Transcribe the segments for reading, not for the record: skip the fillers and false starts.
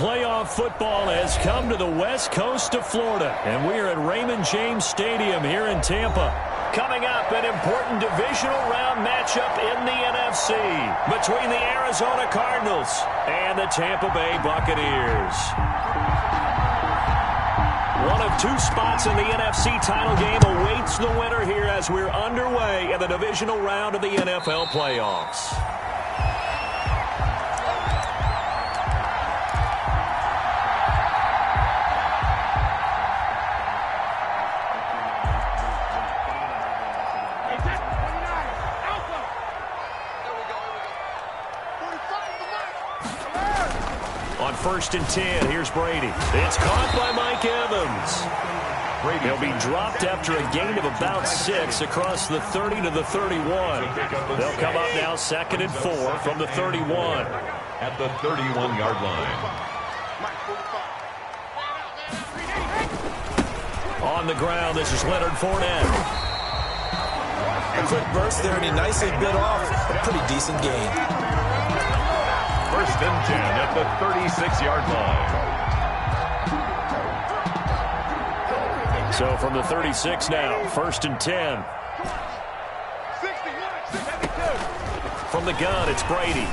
playoff football has come to the west coast of Florida, and we are at Raymond James Stadium here in Tampa. Coming up, an important divisional round matchup in the NFC between the Arizona Cardinals and the Tampa Bay Buccaneers. One of two spots in the NFC title game awaits the winner here as we're underway in the divisional round of the NFL playoffs. On 1st and 10, here's Brady. It's caught by Mike Evans. He'll be dropped after a gain of about 6 across the 30 to the 31. They'll come up now 2nd and 4 from the 31. At the 31-yard line. On the ground, this is Leonard Fournette. A quick burst there, and he nicely bit off a pretty decent gain. 1st and 10 at the 36-yard line. So from the 36 now, 1st and 10. From the gun, it's Brady.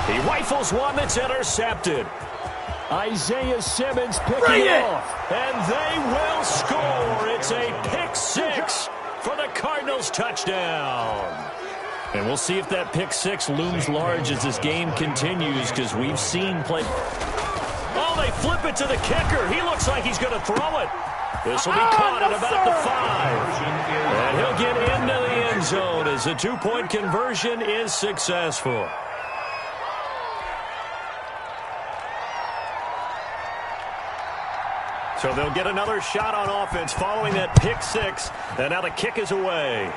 He rifles one that's intercepted. Isaiah Simmons picking it off, and they will score. It's a pick 6 for the Cardinals touchdown. And we'll see if that pick 6 looms large as this game continues, because we've seen play. Oh, they flip it to the kicker. He looks like he's going to throw it. This will be caught at about the 5. And he'll get into the end zone as the 2-point conversion is successful. So they'll get another shot on offense following that pick 6. And now the kick is away.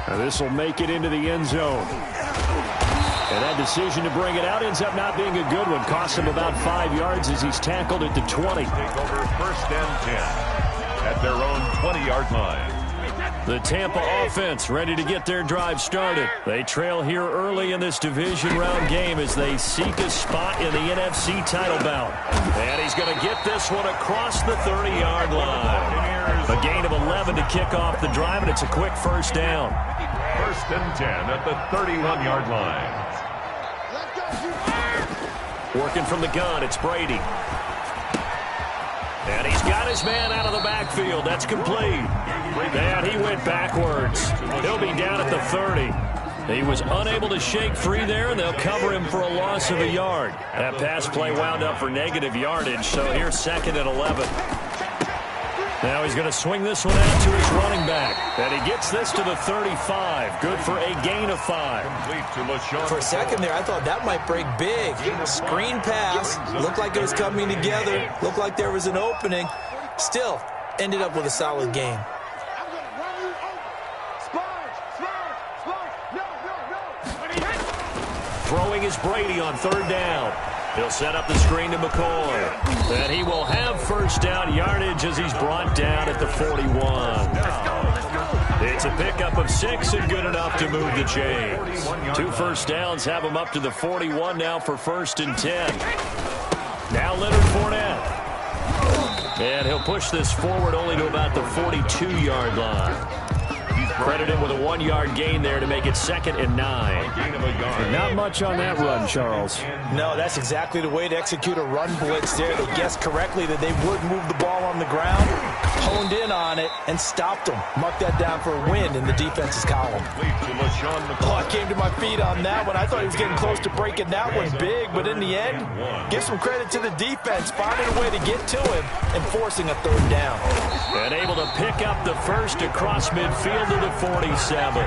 Now this will make it into the end zone. And that decision to bring it out ends up not being a good one. Costs him about 5 yards as he's tackled at the 20. Take over 1st and 10 at their own 20-yard line. The Tampa offense ready to get their drive started. They trail here early in this division round game as they seek a spot in the NFC title bout. And he's going to get this one across the 30-yard line. A gain of 11 to kick off the drive, and it's a quick 1st down. 1st and 10 at the 31-yard line. Working from the gun, it's Brady. And he's got his man out of the backfield. That's complete. And he went backwards. He'll be down at the 30. He was unable to shake free there, and they'll cover him for a loss of a yard. That pass play wound up for negative yardage, so here's 2nd and 11. Now he's going to swing this one out to his running back. And he gets this to the 35. Good for a gain of 5. For a second there, I thought that might break big. Screen pass. Looked like it was coming together. Looked like there was an opening. Still, ended up with a solid gain. Throwing is Brady on 3rd down. He'll set up the screen to McCoy. And he will have 1st down yardage as he's brought down at the 41. It's a pickup of 6 and good enough to move the chains. 2 1st downs have him up to the 41 now for 1st and 10. Now Leonard Fournette. And he'll push this forward only to about the 42-yard line. Credit him with a 1-yard gain there to make it 2nd and 9. Not much on that run, Charles. No, that's exactly the way to execute a run blitz there. They guessed correctly that they would move the ball on the ground, honed in on it, and stopped them. Marked that down for a win in the defense's column. Oh, I came to my feet on that one. I thought he was getting close to breaking that one big, but in the end, give some credit to the defense, finding a way to get to him and forcing a 3rd down. And able to pick up the 1st across midfield to the 47. 3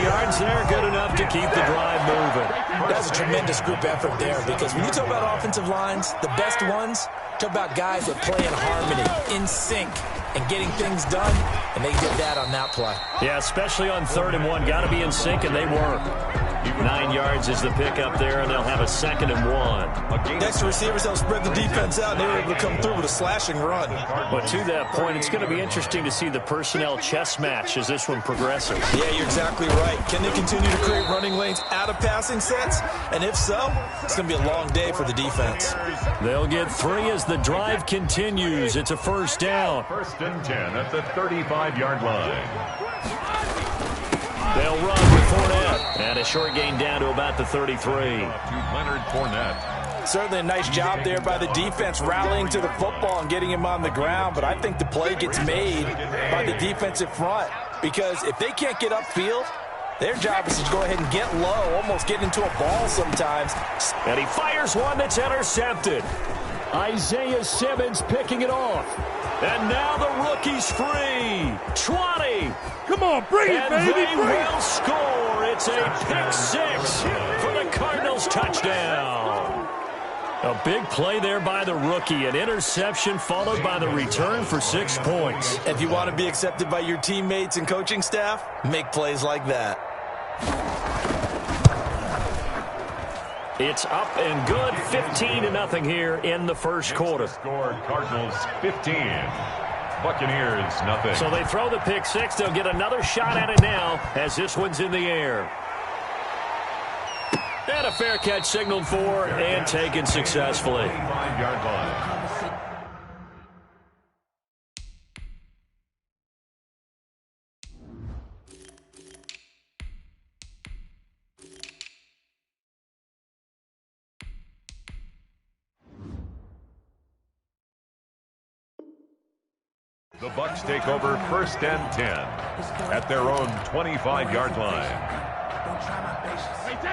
yards there, good enough to keep the drive moving. That's a tremendous group effort there, because when you talk about offensive lines, the best ones, talk about guys that play in harmony, in sync, and getting things done, and they did that on that play. Yeah, especially on 3rd and 1. Got to be in sync, and they were. 9 yards is the pickup there, and they'll have a 2nd and 1. Next receivers help spread the defense out, and they were able to come through with a slashing run. But to that point, it's going to be interesting to see the personnel chess match as this one progresses. Yeah, you're exactly right. Can they continue to create running lanes out of passing sets? And if so, it's going to be a long day for the defense. They'll get 3 as the drive continues. It's a 1st down. 1st and 10 at the 35-yard line. They'll run with Fournette. And a short gain down to about the 33. To Leonard Fournette. Certainly a nice job there by the defense rallying to the football and getting him on the ground. But I think the play gets made by the defensive front. Because if they can't get upfield, their job is to go ahead and get low, almost get into a ball sometimes. And he fires one that's intercepted. Isaiah Simmons picking it off. And now the rookie's free. 20. Come on, bring it, baby. And they will score. It's a pick 6 for the Cardinals touchdown. A big play there by the rookie. An interception followed by the return for 6 points. If you want to be accepted by your teammates and coaching staff, make plays like that. It's up and good, 15-0 here in the first quarter. Score Cardinals 15. Buccaneers nothing. So they throw the pick 6. They'll get another shot at it now as this one's in the air. And a fair catch signaled for and taken successfully. 5-yard line. The Bucs take over 1st and 10 at their own 25-yard line.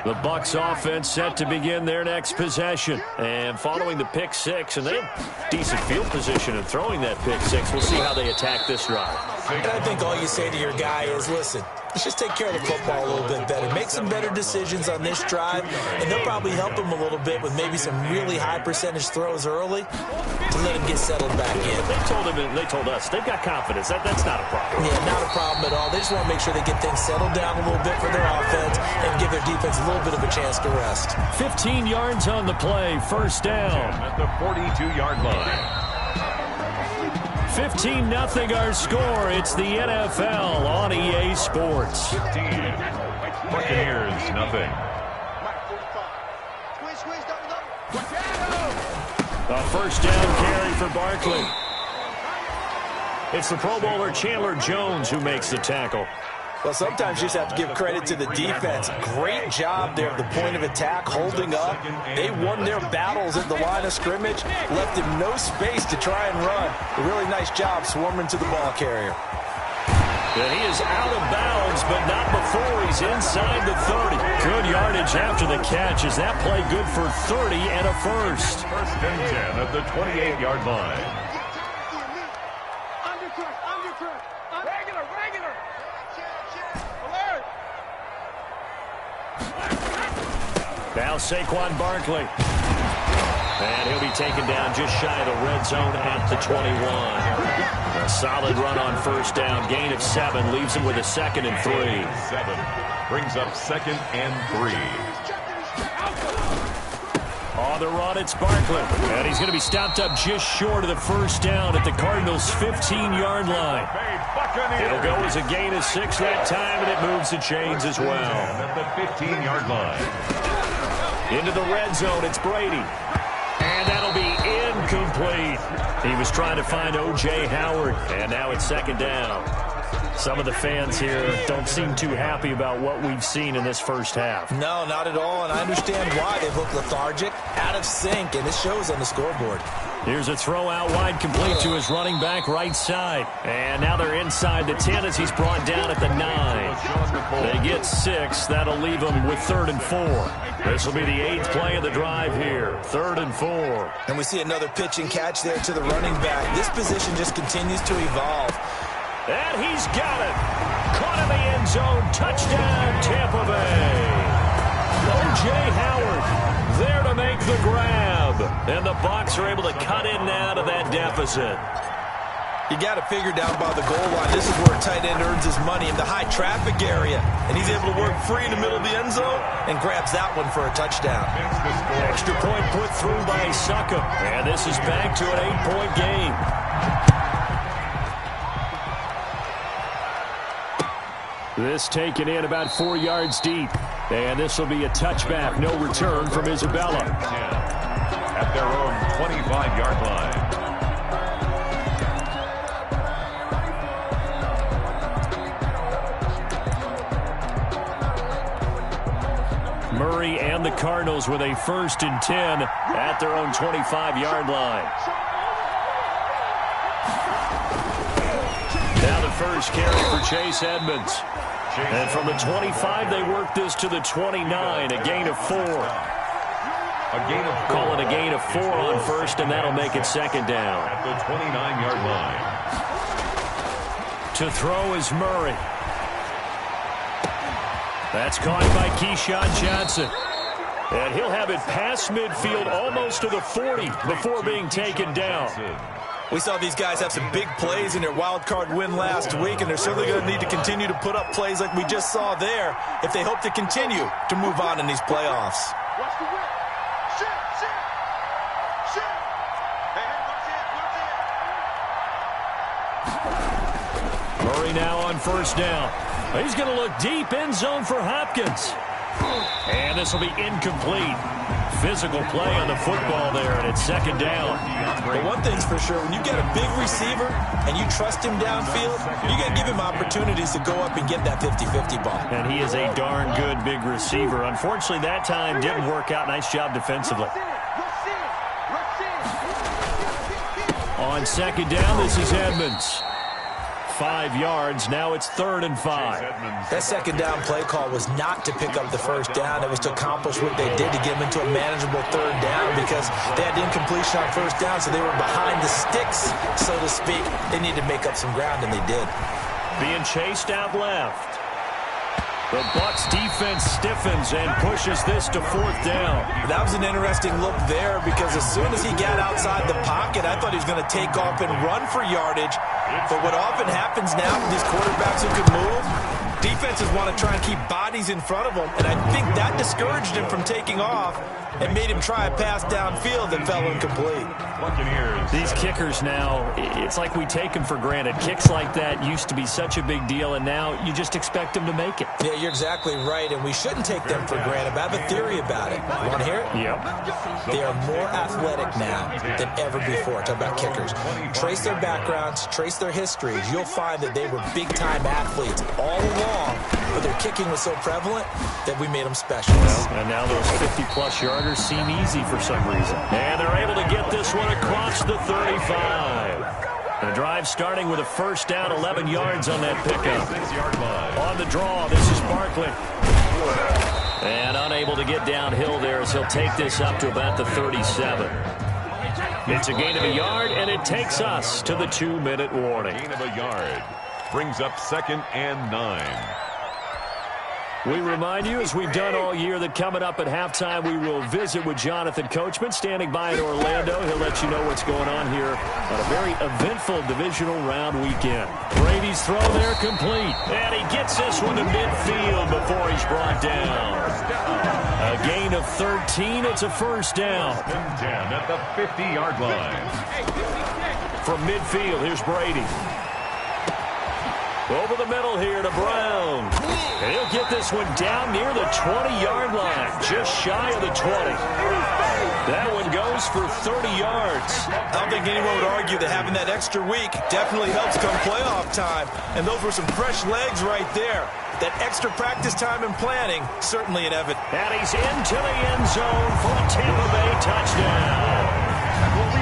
The Bucs offense set to begin their next possession. And following the pick 6, and they have decent field position in throwing that pick 6. We'll see how they attack this drive. And I think all you say to your guy is, listen, let's just take care of the football a little bit better. Make some better decisions on this drive, and they'll probably help him a little bit with maybe some really high percentage throws early to let him get settled back in. They told us they've got confidence. That's not a problem. Yeah, not a problem at all. They just want to make sure they get things settled down a little bit for their offense and give their defense a little bit of a chance to rest. 15 yards on the play, 1st down. At the 42-yard line. 15-0 our score. It's the NFL on EA Sports. 15. Buccaneers nothing. A 1st down carry for Barkley. It's the Pro Bowler Chandler Jones who makes the tackle. Well, sometimes you just have to give credit to the defense. Great job there at the point of attack, holding up. They won their battles at the line of scrimmage, left him no space to try and run. A really nice job swarming to the ball carrier. And he is out of bounds, but not before he's inside the 30. Good yardage after the catch. Is that play good for 30 and a 1st? 1st and 10 at the 28-yard line. Now Saquon Barkley. And he'll be taken down just shy of the red zone at the 21. A solid run on 1st down. Gain of 7 leaves him with a 2nd and 3. 7 brings up 2nd and 3. On the run, it's Barkley. And he's going to be stopped up just short of the 1st down at the Cardinals' 15-yard line. It'll go as a gain of 6 that time, and it moves the chains as well. At the 15-yard line. Into the red zone, it's Brady. And that'll be incomplete. He was trying to find O.J. Howard, and now it's 2nd down. Some of the fans here don't seem too happy about what we've seen in this 1st half. No, not at all, and I understand why. They look lethargic, out of sync, and it shows on the scoreboard. Here's a throw out wide, complete to his running back right side. And now they're inside the 10 as he's brought down at the 9. They get 6. That'll leave them with 3rd and 4. This will be the 8th play of the drive here. 3rd and 4. And we see another pitch and catch there to the running back. This position just continues to evolve. And he's got it. Caught in the end zone. Touchdown, Tampa Bay. O.J. Howard there to make the grab. And the Bucs are able to cut in now to that deficit. You got to figure down by the goal line. This is where a tight end earns his money in the high traffic area. And he's able to work free in the middle of the end zone and grabs that one for a touchdown. Extra point put through by Suckup. And this is back to an 8-point game. This taken in about 4 yards deep. And this will be a touchback. No return from Isabella. At their own 25-yard line. Murray and the Cardinals with a 1st and 10 at their own 25-yard line. Now the first carry for Chase Edmonds. And from the 25, they work this to the 29, a gain of 4. Call it a gain of 4 on first, and that'll make it 2nd down. At the 29-yard line. To throw is Murray. That's caught by Keyshawn Johnson. And he'll have it past midfield almost to the 40 before being taken down. We saw these guys have some big plays in their wild card win last week, and they're certainly going to need to continue to put up plays like we just saw there if they hope to continue to move on in these playoffs. Murray now on 1st down. He's going to look deep end zone for Hopkins. And this will be incomplete. Physical play on the football there, and it's 2nd down. But one thing's for sure, when you get a big receiver and you trust him downfield, you got to give him opportunities to go up and get that 50-50 ball. And he is a darn good big receiver. Unfortunately, that time didn't work out. Nice job defensively. On 2nd down, this is Edmonds. 5 yards. Now it's 3rd and 5. That 2nd down play call was not to pick up the 1st down. It was to accomplish what they did to get them into a manageable 3rd down because they had incompletion on 1st down, so they were behind the sticks, so to speak. They needed to make up some ground, and they did. Being chased out left. The Bucs defense stiffens and pushes this to 4th down. That was an interesting look there because as soon as he got outside the pocket, I thought he was going to take off and run for yardage. But what often happens now with these quarterbacks who can move, defenses want to try and keep bodies in front of them, and I think that discouraged him from taking off and made him try a pass downfield that fell incomplete. These kickers now, it's like we take them for granted. Kicks like that used to be such a big deal, and now you just expect them to make it. Yeah, you're exactly right, and we shouldn't take them for granted, but I have a theory about it. You want to hear it? Yep. They are more athletic now than ever before. Talk about kickers. Trace their backgrounds, trace their histories. You'll find that they were big-time athletes all along, but their kicking was so prevalent that we made them specialists. Well, and now those 50-plus yarders seem easy for some reason. And they're able to get this one across the 35. The drive starting with a 1st down, 11 yards on that pickup. On the draw, this is Barkley. And unable to get downhill there as he'll take this up to about the 37. It's a gain of a yard, and it takes us to the 2-minute warning. Gain of a yard brings up 2nd and 9. We remind you, as we've done all year, that coming up at halftime, we will visit with Jonathan Coachman, standing by in Orlando. He'll let you know what's going on here on a very eventful divisional round weekend. Brady's throw there complete. And he gets this one to midfield before he's brought down. A gain of 13. It's a 1st down. 10 at the 50-yard line. From midfield, here's Brady. Over the middle here to Brown. And he'll get this one down near the 20-yard line, just shy of the 20. That one goes for 30 yards. I don't think anyone would argue that having that extra week definitely helps come playoff time. And those were some fresh legs right there. That extra practice time and planning, certainly an evidence. And he's into the end zone for a Tampa Bay touchdown.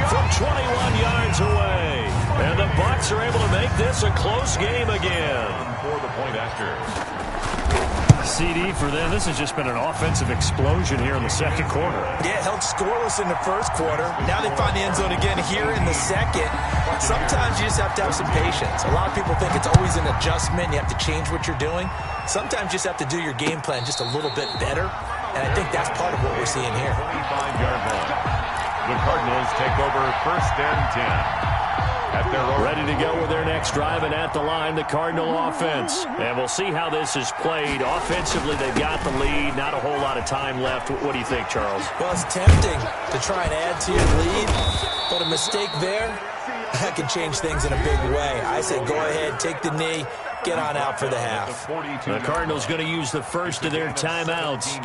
From 21 yards away. And the Bucs are able to make this a close game again. For the point after. CD for them. This has just been an offensive explosion here in the 2nd quarter. Yeah, held scoreless in the 1st quarter. Now they find the end zone again here in the 2nd. Sometimes you just have to have some patience. A lot of people think it's always an adjustment. You have to change what you're doing. Sometimes you just have to do your game plan just a little bit better. And I think that's part of what we're seeing here. 25-yard line. The Cardinals take over 1st and 10. Ready to go with their next drive, and at the line, the Cardinal offense. And we'll see how this is played. Offensively, they've got the lead. Not a whole lot of time left. What do you think, Charles? Well, it's tempting to try and add to your lead, but a mistake there, that can change things in a big way. I say go ahead, take the knee, get on out for the half. The Cardinals going to use the first of their timeouts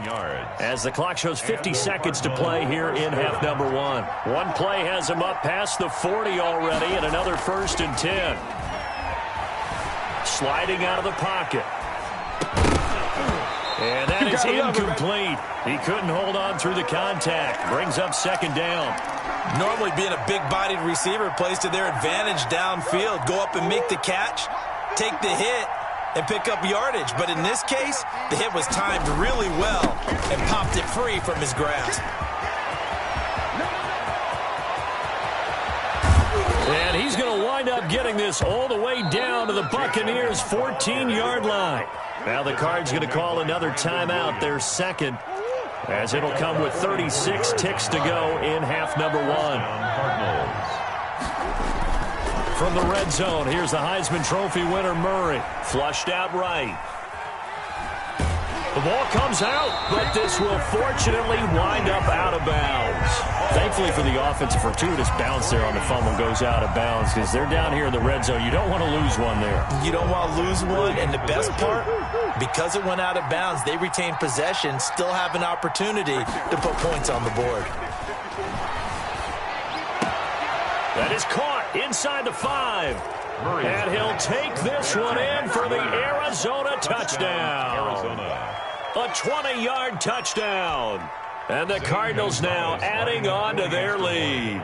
as the clock shows 50 seconds to play here in half number one. One play has them up past the 40 already, and another 1st and 10. Sliding out of the pocket. And that is incomplete. He couldn't hold on through the contact. Brings up 2nd down. Normally being a big-bodied receiver plays to their advantage downfield. Go up and make the catch, take the hit, and pick up yardage. But in this case, the hit was timed really well and popped it free from his grasp. And he's going to wind up getting this all the way down to the Buccaneers' 14-yard line. Now the Cards going to call another timeout, their second, as it'll come with 36 ticks to go in half number one. From the red zone, here's the Heisman Trophy winner, Murray. Flushed out right. The ball comes out, but this will fortunately wind up out of bounds. Thankfully for the offense, a fortuitous bounce there on the fumble goes out of bounds because they're down here in the red zone. You don't want to lose one there. You don't want to lose one, and the best part, because it went out of bounds, they retain possession, still have an opportunity to put points on the board. That is caught inside the 5. And he'll take this one in for the Arizona touchdown. A 20-yard touchdown. And the Cardinals now adding on to their lead.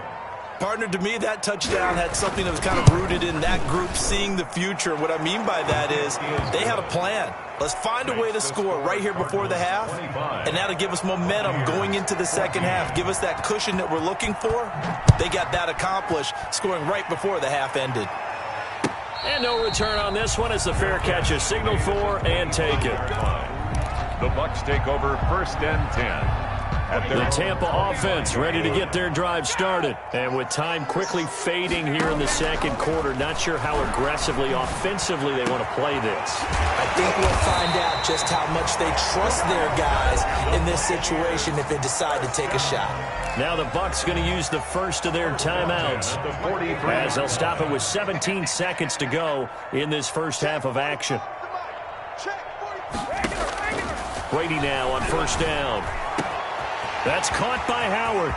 Partner, to me, that touchdown had something that was kind of rooted in that group seeing the future. What I mean by that is they had a plan. Let's find a way to score right here before the half, and that'll give us momentum going into the second half, give us that cushion that we're looking for. They got that accomplished, scoring right before the half ended. And no return on this one as the fair catch is signaled for and taken. The Bucs take over 1st and 10. The Tampa offense ready to get their drive started. And with time quickly fading here in the second quarter, not sure how aggressively, offensively they want to play this. I think we'll find out just how much they trust their guys in this situation if they decide to take a shot. Now the Bucs going to use the first of their timeouts as they'll stop it with 17 seconds to go in this first half of action. Brady now on 1st down. That's caught by Howard.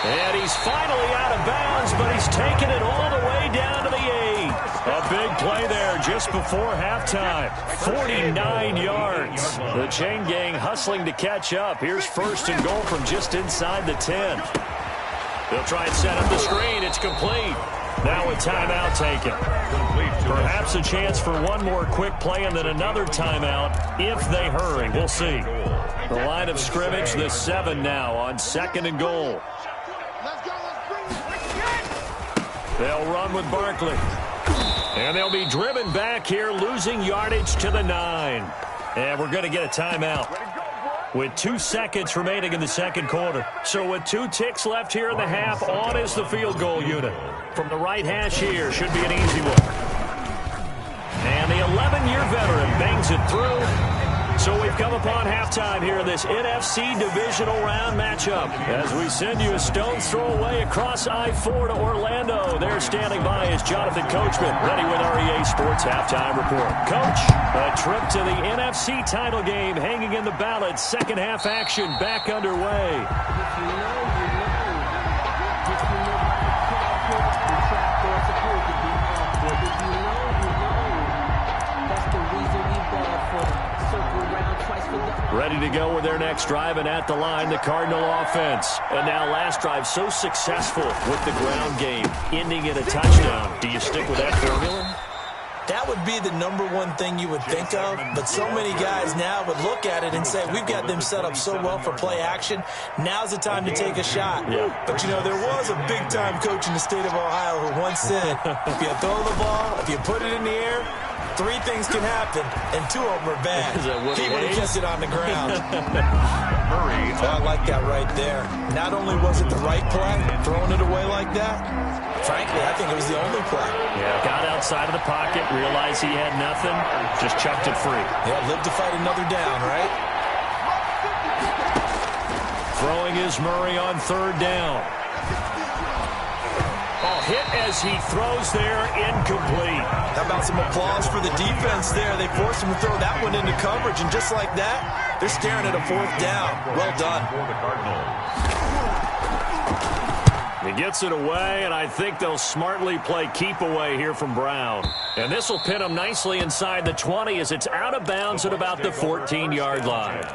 And he's finally out of bounds, but he's taken it all the way down to the 8. A big play there just before halftime. 49 yards. The chain gang hustling to catch up. Here's 1st and goal from just inside the 10. They'll try and set up the screen. It's complete. Now a timeout taken. Perhaps a chance for one more quick play and then another timeout if they hurry. We'll see. The line of scrimmage, the 7 now on 2nd and goal. They'll run with Barkley. And they'll be driven back here, losing yardage to the 9. And we're going to get a timeout with 2 seconds remaining in the second quarter. So with 2 ticks left here in the half, on is the field goal unit. From the right hash here, should be an easy one. And the 11-year veteran bangs it through. So we've come upon halftime here in this NFC divisional round matchup. As we send you a stone's throw away across I-4 to Orlando. There standing by is Jonathan Coachman, ready with our EA Sports Halftime Report. Coach, a trip to the NFC title game hanging in the balance. Second half action back underway. Ready to go with their next drive, and at the line, the Cardinal offense. And now last drive so successful with the ground game, ending in a touchdown. Do you stick with that formula? That would be the #1 thing you would think of, but so many guys now would look at it and say, we've got them set up so well for play action, now's the time to take a shot. Yeah. But, you know, there was a big-time coach in the state of Ohio who once said, if you throw the ball, if you put it in the air, Three things can happen, and two of them are bad. He would have kept it on the ground. I like that right there. Not only was it the right play, throwing it away like that, frankly, I think it was the only play. Yeah, got outside of the pocket, realized he had nothing, just chucked it free. Yeah, live to fight another down, right? Throwing is Murray on third down. Oh, hit as he throws there, incomplete. How about some applause for the defense there? They forced him to throw that one into coverage, and just like that, they're staring at a fourth down. Well done. For the Cardinals. He gets it away, and I think they'll smartly play keep away here from Brown. And this will pin him nicely inside the 20 as it's out of bounds at about the 14-yard line.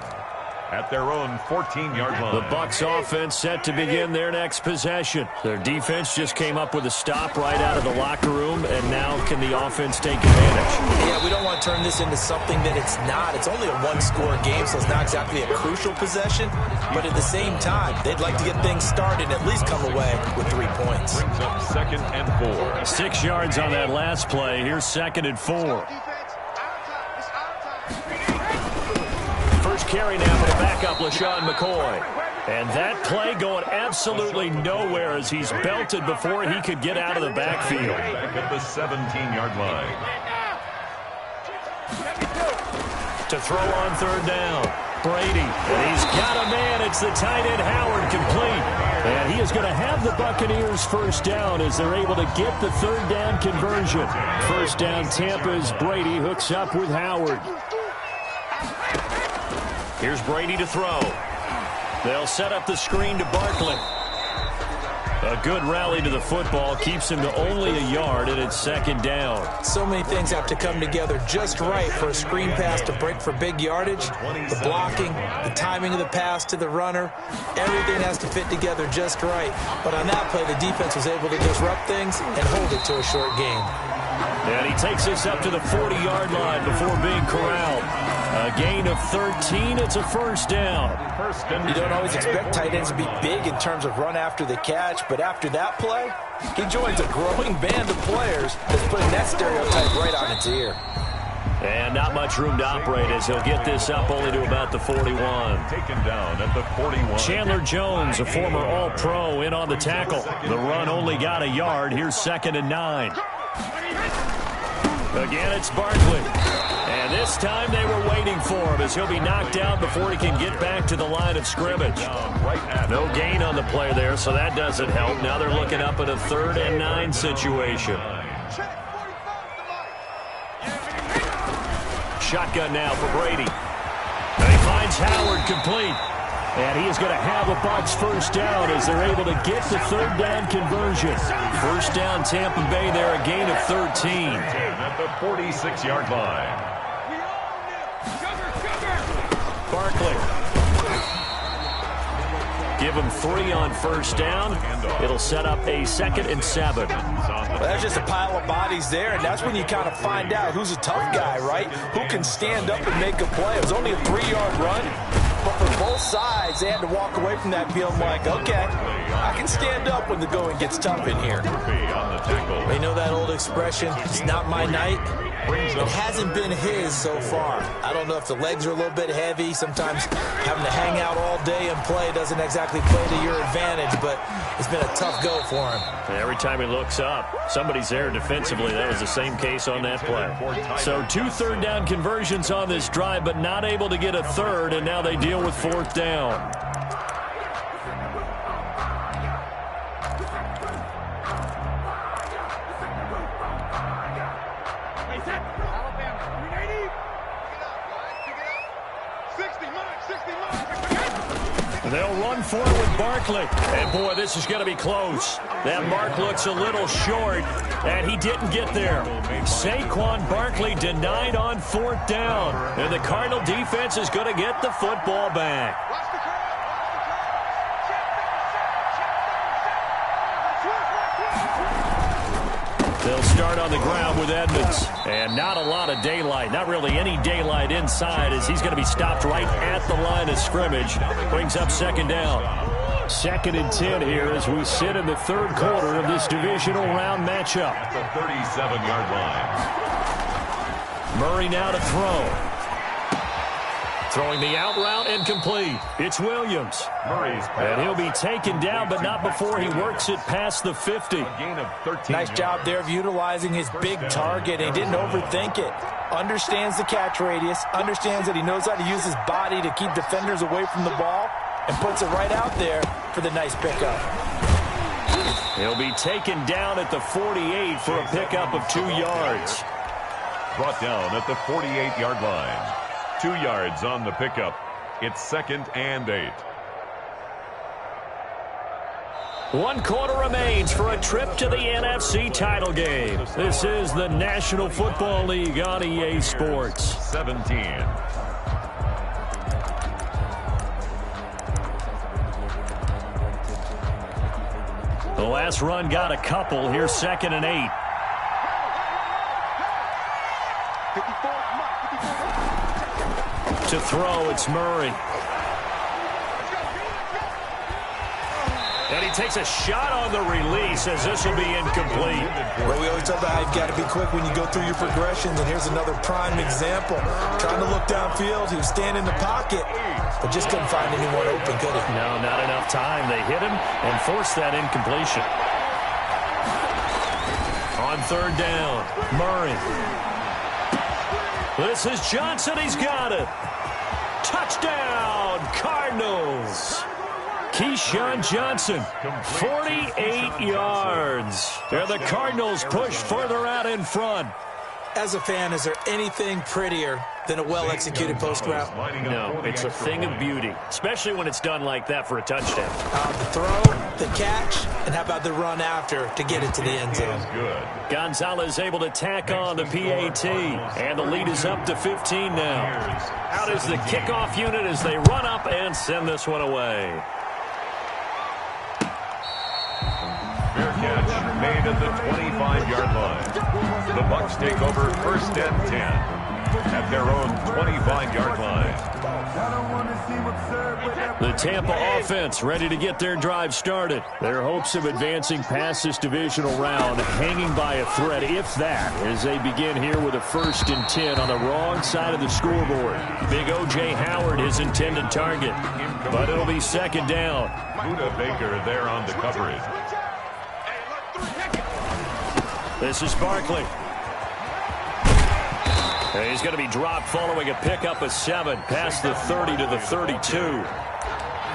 At their own 14-yard line. The Bucs offense set to begin their next possession. Their defense just came up with a stop right out of the locker room, and now can the offense take advantage? Yeah, we don't want to turn this into something that it's not. It's only a one-score game, so it's not exactly a crucial possession. But at the same time, they'd like to get things started and at least come away with 3 points. Brings up 2nd and 4. 6 yards on that last play. Here's 2nd and 4. First carry now for the backup, LaShawn McCoy. And that play going absolutely nowhere as he's belted before he could get out of the backfield. Back at the 17-yard line. To throw on third down, Brady. And he's got a man. It's the tight end, Howard, complete. And he is going to have the Buccaneers first down as they're able to get the third down conversion. First down, Tampa's Brady hooks up with Howard. Here's Brady to throw. They'll set up the screen to Barkley. A good rally to the football keeps him to only a yard, and it's 2nd down. So many things have to come together just right for a screen pass to break for big yardage. The blocking, the timing of the pass to the runner, everything has to fit together just right. But on that play, the defense was able to disrupt things and hold it to a short game. And he takes us up to the 40-yard line before being corralled. A gain of 13. It's a first down. You don't always expect tight ends to be big in terms of run after the catch, but after that play, he joins a growing band of players that's putting that stereotype right on its ear. And not much room to operate as he'll get this up only to about the 41. Taken down at the 41. Chandler Jones, a former All-Pro, in on the tackle. The run only got a yard. Here's 2nd and 9. Again, it's Barkley. And this time they were waiting for him as he'll be knocked down before he can get back to the line of scrimmage. No gain on the play there, so that doesn't help. Now they're looking up at a 3rd and 9 situation. Shotgun now for Brady. And he finds Howard complete. And he is going to have a Bucs first down as they're able to get the third down conversion. First down, Tampa Bay there, a gain of 13. At the 46-yard line. Barkley. Give him 3 on first down. It'll set up a 2nd and 7. Well, that's just a pile of bodies there, and that's when you kind of find out who's a tough guy, right? Who can stand up and make a play. It was only a 3-yard run, but for both sides, they had to walk away from that field like, okay, I can stand up when the going gets tough in here. They know that old expression, it's not my night. It hasn't been his so far. I don't know if the legs are a little bit heavy. Sometimes having to hang out all day and play doesn't exactly play to your advantage, but it's been a tough go for him. Every time he looks up, somebody's there defensively. That was the same case on that play. So 2 third down conversions on this drive, but not able to get a third, and now they deal with 4th down. They'll run forward with Barkley. And, boy, this is going to be close. That mark looks a little short, and he didn't get there. Saquon Barkley denied on 4th down. And the Cardinal defense is going to get the football back. They'll start on the ground with Edmonds. And not a lot of daylight. Not really any daylight inside as he's going to be stopped right at the line of scrimmage. Brings up 2nd down. 2nd and 10 here as we sit in the 3rd quarter of this divisional round matchup. At the 37-yard line. Murray now to throw. Throwing the out route incomplete. It's Williams. And he'll be taken down, but not before he works it past the 50. Nice job there of utilizing his big target. He didn't overthink it. Understands the catch radius. Understands that he knows how to use his body to keep defenders away from the ball. And puts it right out there for the nice pickup. He'll be taken down at the 48 for a pickup of 2 yards. Brought down at the 48-yard line. 2 yards on the pickup. It's 2nd and 8. 1 quarter remains for a trip to the NFC title game. This is the National Football League on EA Sports. 17. The last run got a couple. Here's 2nd and 8. To throw, it's Murray. And he takes a shot on the release as this will be incomplete. Well, we always talk about how you've got to be quick when you go through your progressions, and here's another prime example. Trying to look downfield, he was standing in the pocket, but just couldn't find anyone open, could he? No, not enough time. They hit him and forced that incompletion. On 3rd down, Murray. This is Johnson. He's got it. Touchdown, Cardinals. Keyshawn Johnson, 48 yards. There the Cardinals push further out in front. As a fan, is there anything prettier than a well-executed post route? No, it's a thing of beauty, especially when it's done like that for a touchdown. The throw, the catch, and how about the run after to get it to the end zone? Gonzalez able to tack on the PAT, and the lead is up to 15 now. Out is the kickoff unit as they run up and send this one away. Fair catch made at the 25-yard line. The Bucs take over 1st and 10 at their own 25-yard line. The Tampa offense ready to get their drive started. Their hopes of advancing past this divisional round hanging by a thread, if that, as they begin here with a 1st and 10 on the wrong side of the scoreboard. Big O.J. Howard, his intended target, but it'll be 2nd down. Buda Baker there on the coverage. This is Barkley. And he's going to be dropped following a pickup of 7 past the 30 to the 32.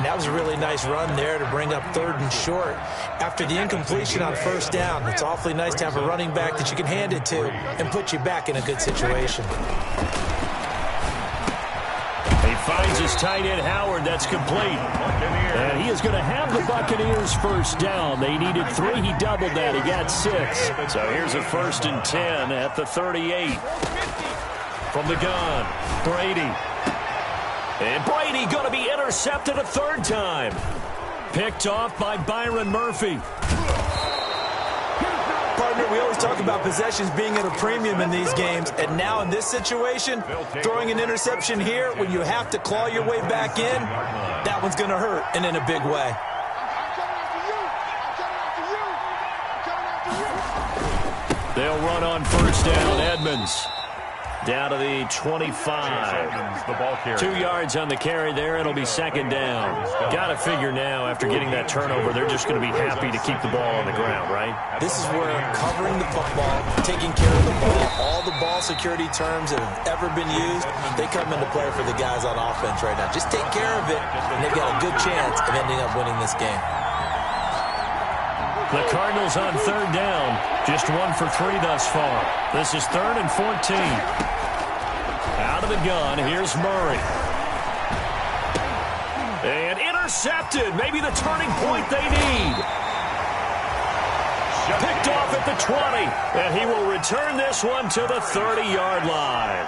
That was a really nice run there to bring up 3rd and short. After the incompletion on 1st down, it's awfully nice to have a running back that you can hand it to and put you back in a good situation. He finds his tight end, Howard. That's complete. And he is going to have the Buccaneers 1st down. They needed 3. He doubled that. He got 6. So here's a 1st and 10 at the 38. From the gun, Brady. And Brady going to be intercepted a 3rd time. Picked off by Byron Murphy. Partner, we always talk about possessions being at a premium in these games, and now in this situation, throwing an interception here when you have to claw your way back in, that one's going to hurt, and in a big way. They'll run on 1st down. Edmonds down to the 25. 2 yards on the carry there. It'll be 2nd down. Got to figure now, after getting that turnover, they're just going to be happy to keep the ball on the ground, right? This is where covering the football, taking care of the ball, all the ball security terms that have ever been used, they come into play for the guys on offense right now. Just take care of it, and they've got a good chance of ending up winning this game. The Cardinals on 3rd down. Just 1 for 3 thus far. This is 3rd and 14. Out of the gun, here's Murray. And intercepted. Maybe the turning point they need. Picked off at the 20. And he will return this one to the 30-yard line.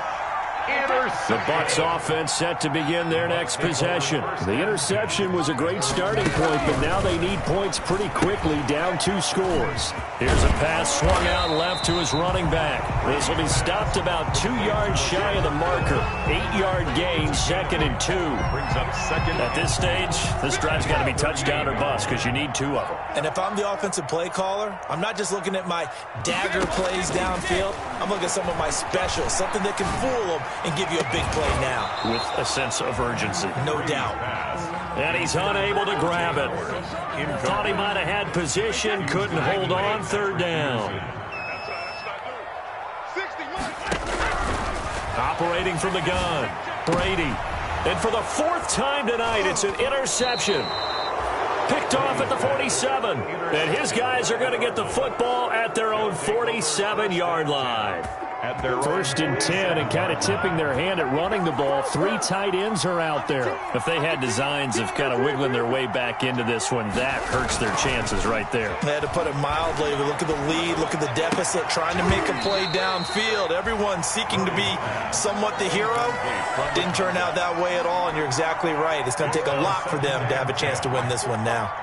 The Bucs offense set to begin their next possession. The interception was a great starting point, but now they need points pretty quickly, down 2 scores. Here's a pass swung out left to his running back. This will be stopped about 2 yards shy of the marker. 8-yard gain, 2nd and 2. Brings up second. At this stage, this drive's got to be touchdown or bust because you need 2 of them. And if I'm the offensive play caller, I'm not just looking at my dagger plays downfield. I'm looking at some of my specials, something that can fool them and give you a big play now. With a sense of urgency. No doubt. And he's unable to grab it. Thought he might have had position, couldn't hold on, 3rd down. Operating from the gun, Brady. And for the 4th time tonight, it's an interception. Picked off at the 47. And his guys are going to get the football at their own 47-yard line. At their 1st and 10, and kind of tipping their hand at running the ball. 3 tight ends are out there. If they had designs of kind of wiggling their way back into this one, that hurts their chances right there. They had to put it mildly. Look at the lead, look at the deficit, trying to make a play downfield. Everyone seeking to be somewhat the hero. Didn't turn out that way at all, and you're exactly right. It's going to take a lot for them to have a chance to win this one now.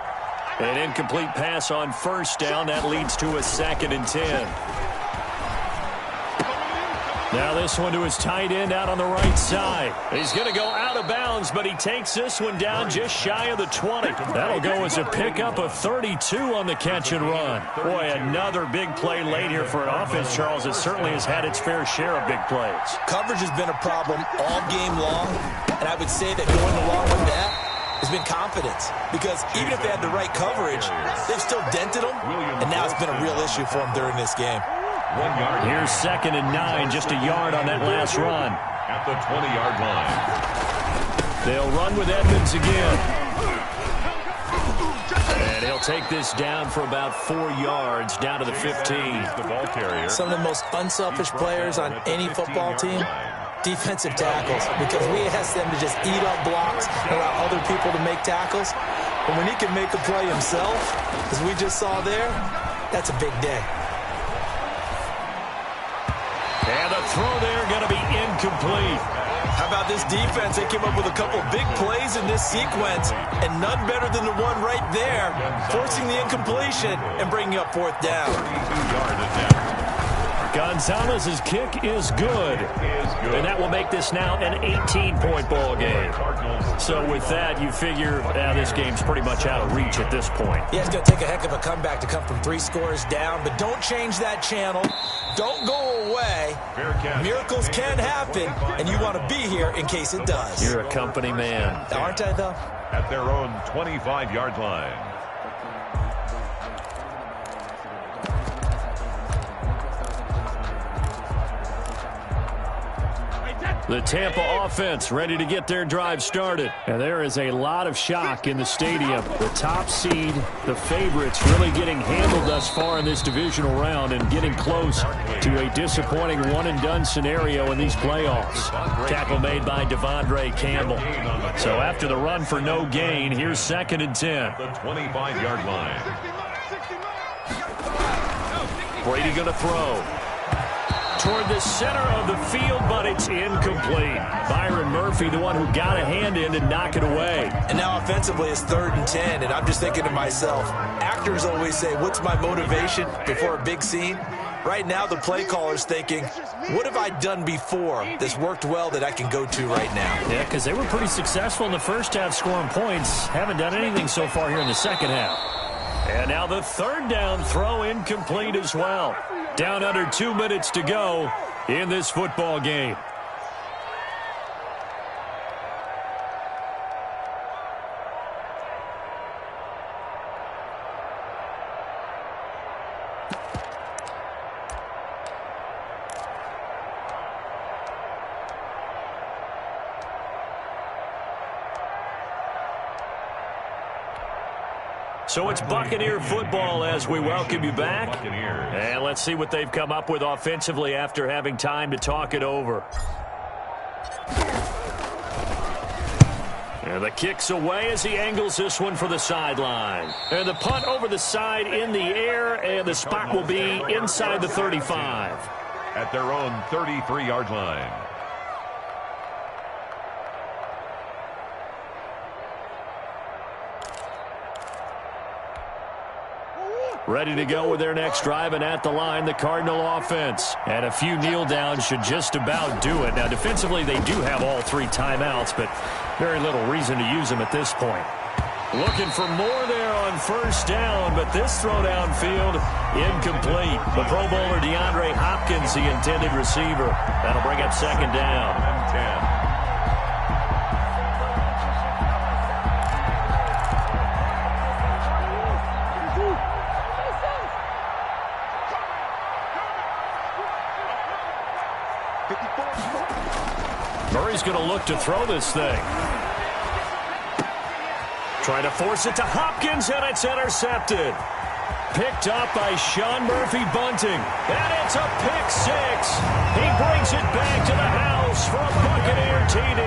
An incomplete pass on 1st down. That leads to a 2nd and 10. Now this one to his tight end out on the right side. He's going to go out of bounds, but he takes this one down just shy of the 20. That'll go as a pickup of 32 on the catch and run. Boy, another big play late here for an offense, Charles, that certainly has had its fair share of big plays. Coverage has been a problem all game long, and I would say that going along with that has been confidence. Because even if they had the right coverage, they've still dented them, and now it's been a real issue for them during this game. 1 yard. Here's 2nd and 9, just a yard on that last run. At the 20-yard line. They'll run with Edmonds again. And he'll take this down for about 4 yards, down to the 15. The ball carrier. Some of the most unselfish players on any football team, defensive tackles, because we ask them to just eat up blocks and allow other people to make tackles. But when he can make a play himself, as we just saw there, that's a big day. And the throw there going to be incomplete. How about this defense? They came up with a couple big plays in this sequence, and none better than the one right there, forcing the incompletion and bringing up 4th down. 32-yard attempt. Gonzalez's kick is good. And that will make this now an 18-point ball game. So with that, you figure this game's pretty much out of reach at this point. Yeah, it's going to take a heck of a comeback to come from 3 scores down, but don't change that channel. Don't go away. Miracles can happen, and you want to be here in case it does. You're a company man. Aren't I, though? At their own 25-yard line. The Tampa offense ready to get their drive started. And there is a lot of shock in the stadium. The top seed, the favorites, really getting handled thus far in this divisional round and getting close to a disappointing one-and-done scenario in these playoffs. Tackle made by Devondre Campbell. So after the run for no gain, here's 2nd and 10. The 25-yard line. Brady going to throw toward the center of the field, but it's incomplete. Byron Murphy, the one who got a hand in to knock it away. And now offensively, it's 3rd and 10, and I'm just thinking to myself, actors always say, what's my motivation before a big scene? Right now, the play caller's thinking, what have I done before that's worked well that I can go to right now? Yeah, because they were pretty successful in the first half scoring points. Haven't done anything so far here in the second half. And now the 3rd down throw incomplete as well. Down under 2 minutes to go in this football game. So it's Buccaneer football as we welcome you back. And let's see what they've come up with offensively after having time to talk it over. And the kick's away as he angles this one for the sideline. And the punt over the side in the air, and the spot will be inside the 35. At their own 33-yard line. Ready to go with their next drive, and at the line, the Cardinal offense. And a few kneel downs should just about do it. Now, defensively, they do have all 3 timeouts, but very little reason to use them at this point. Looking for more there on first down, but this throw downfield, incomplete. The Pro Bowler DeAndre Hopkins, the intended receiver. That'll bring up second down. 10. Murray's going to look to throw this thing. Trying to force it to Hopkins, and it's intercepted. Picked up by Sean Murphy-Bunting. And it's a pick 6. He brings it back to the house for a Buccaneer TD.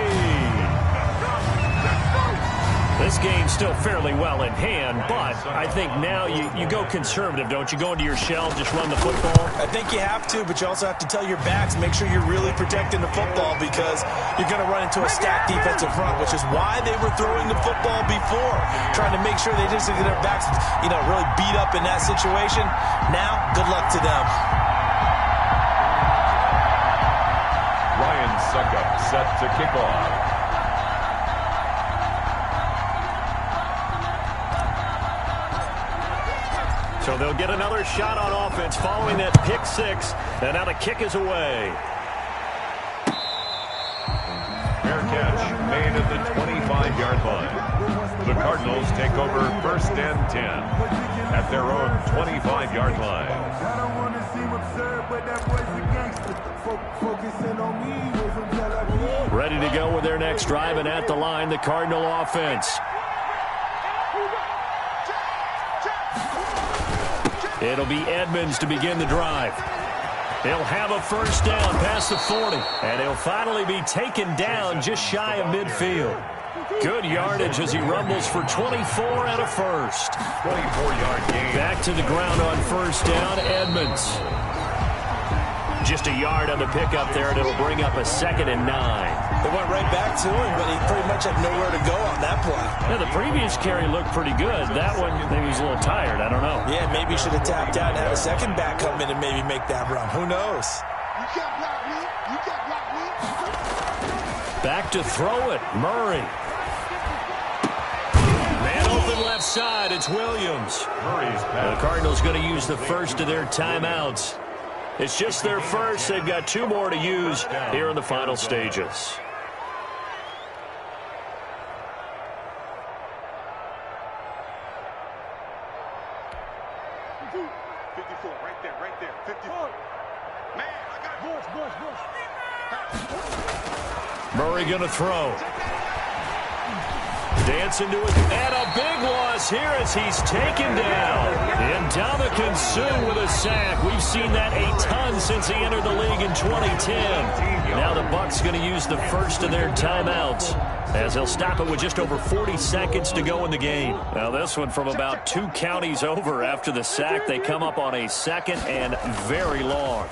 This game's still fairly well in hand, but I think now you go conservative, don't you? Go into your shell, just run the football? I think you have to, but you also have to tell your backs, make sure you're really protecting the football because you're going to run into a stacked defensive front, which is why they were throwing the football before, trying to make sure they just get their backs, really beat up in that situation. Now, good luck to them. Ryan Suckup set to kick off. So they'll get another shot on offense following that pick 6, and now the kick is away. Fair catch made at the 25-yard line. The Cardinals take over first and 10 at their own 25-yard line. Ready to go with their next drive, and at the line, the Cardinal offense. It'll be Edmonds to begin the drive. He'll have a first down past the 40, and he'll finally be taken down just shy of midfield. Good yardage as he rumbles for 24 and a first. 24-yard gain. Back to the ground on first down, Edmonds. Just a yard on the pickup there, and it'll bring up a 2nd and 9. They went right back to him, but he pretty much had nowhere to go on that play. Yeah, the previous carry looked pretty good. That one, maybe he was a little tired. I don't know. Yeah, maybe he should have tapped out and had a second back come in and maybe make that run. Who knows? Back to throw it, Murray. Man open left side, it's Williams. The Cardinals going to use the first of their timeouts. It's just their first. They've got 2 more to use here in the final stages. Murray going to throw. Dancing to it, and a big loss here as he's taken down. And Ndamukong Suh with a sack. We've seen that a ton since he entered the league in 2010. Now the Bucs going to use the first of their timeouts as they'll stop it with just over 40 seconds to go in the game. Now this one from about 2 counties over after the sack. They come up on a 2nd and very long.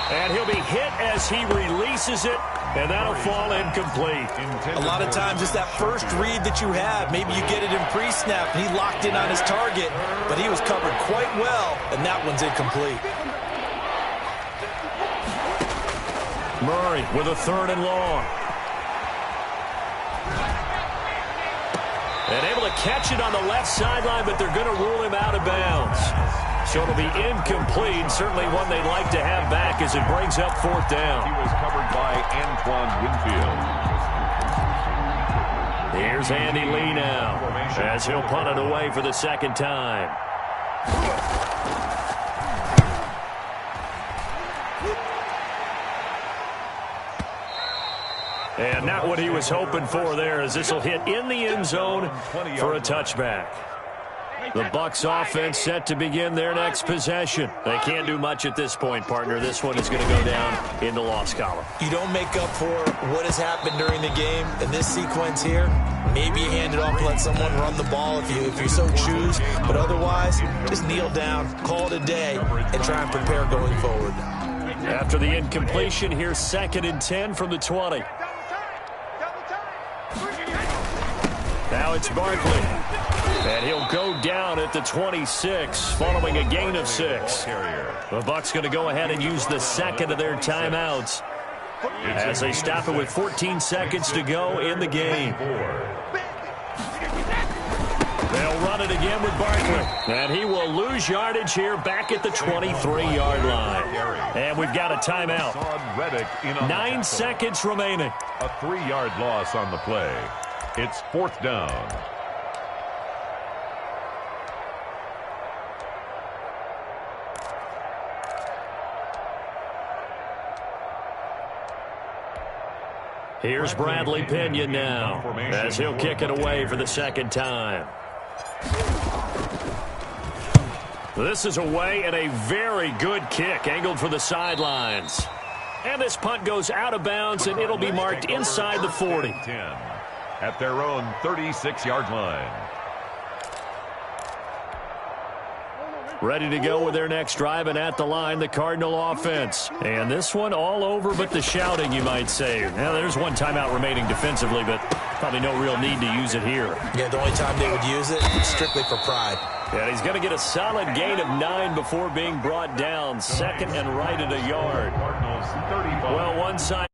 And he'll be hit as he releases it, and that'll fall incomplete. A lot of times it's that first read that you have. Maybe you get it in pre-snap, and he locked in on his target, but he was covered quite well, and that one's incomplete. Murray with a 3rd and long. And able to catch it on the left sideline, but they're going to rule him out of bounds. So it'll be incomplete. Certainly one they'd like to have back as it brings up 4th down. He was covered by Antoine Winfield. Here's Andy Lee now as he'll punt it away for the 2nd time. And not what he was hoping for there, as this will hit in the end zone for a touchback. The Bucs offense set to begin their next possession. They can't do much at this point, partner. This one is going to go down in the loss column. You don't make up for what has happened during the game in this sequence here. Maybe you hand it off and let someone run the ball if you so choose. But otherwise, just kneel down, call it a day, and try and prepare going forward. After the incompletion, here's 2nd and 10 from the 20. Now it's Barkley. And he'll go down at the 26 following a gain of 6. The Bucs going to go ahead and use the second of their timeouts as they stop it with 14 seconds to go in the game. They'll run it again with Barkley. And he will lose yardage here back at the 23-yard line. And we've got a timeout. 9 seconds remaining. A 3-yard loss on the play. It's 4th down. Here's Bradley Pinion now as he'll kick it away for the second time. This is away and a very good kick angled for the sidelines. And this punt goes out of bounds and it'll be marked inside the 40. 10 at their own 36-yard line. Ready to go with their next drive, and at the line, the Cardinal offense. And this one all over but the shouting, you might say. Now, there's one timeout remaining defensively, but probably no real need to use it here. Yeah, the only time they would use it is strictly for pride. And he's going to get a solid gain of 9 before being brought down. Second and right at a yard. Well, one side.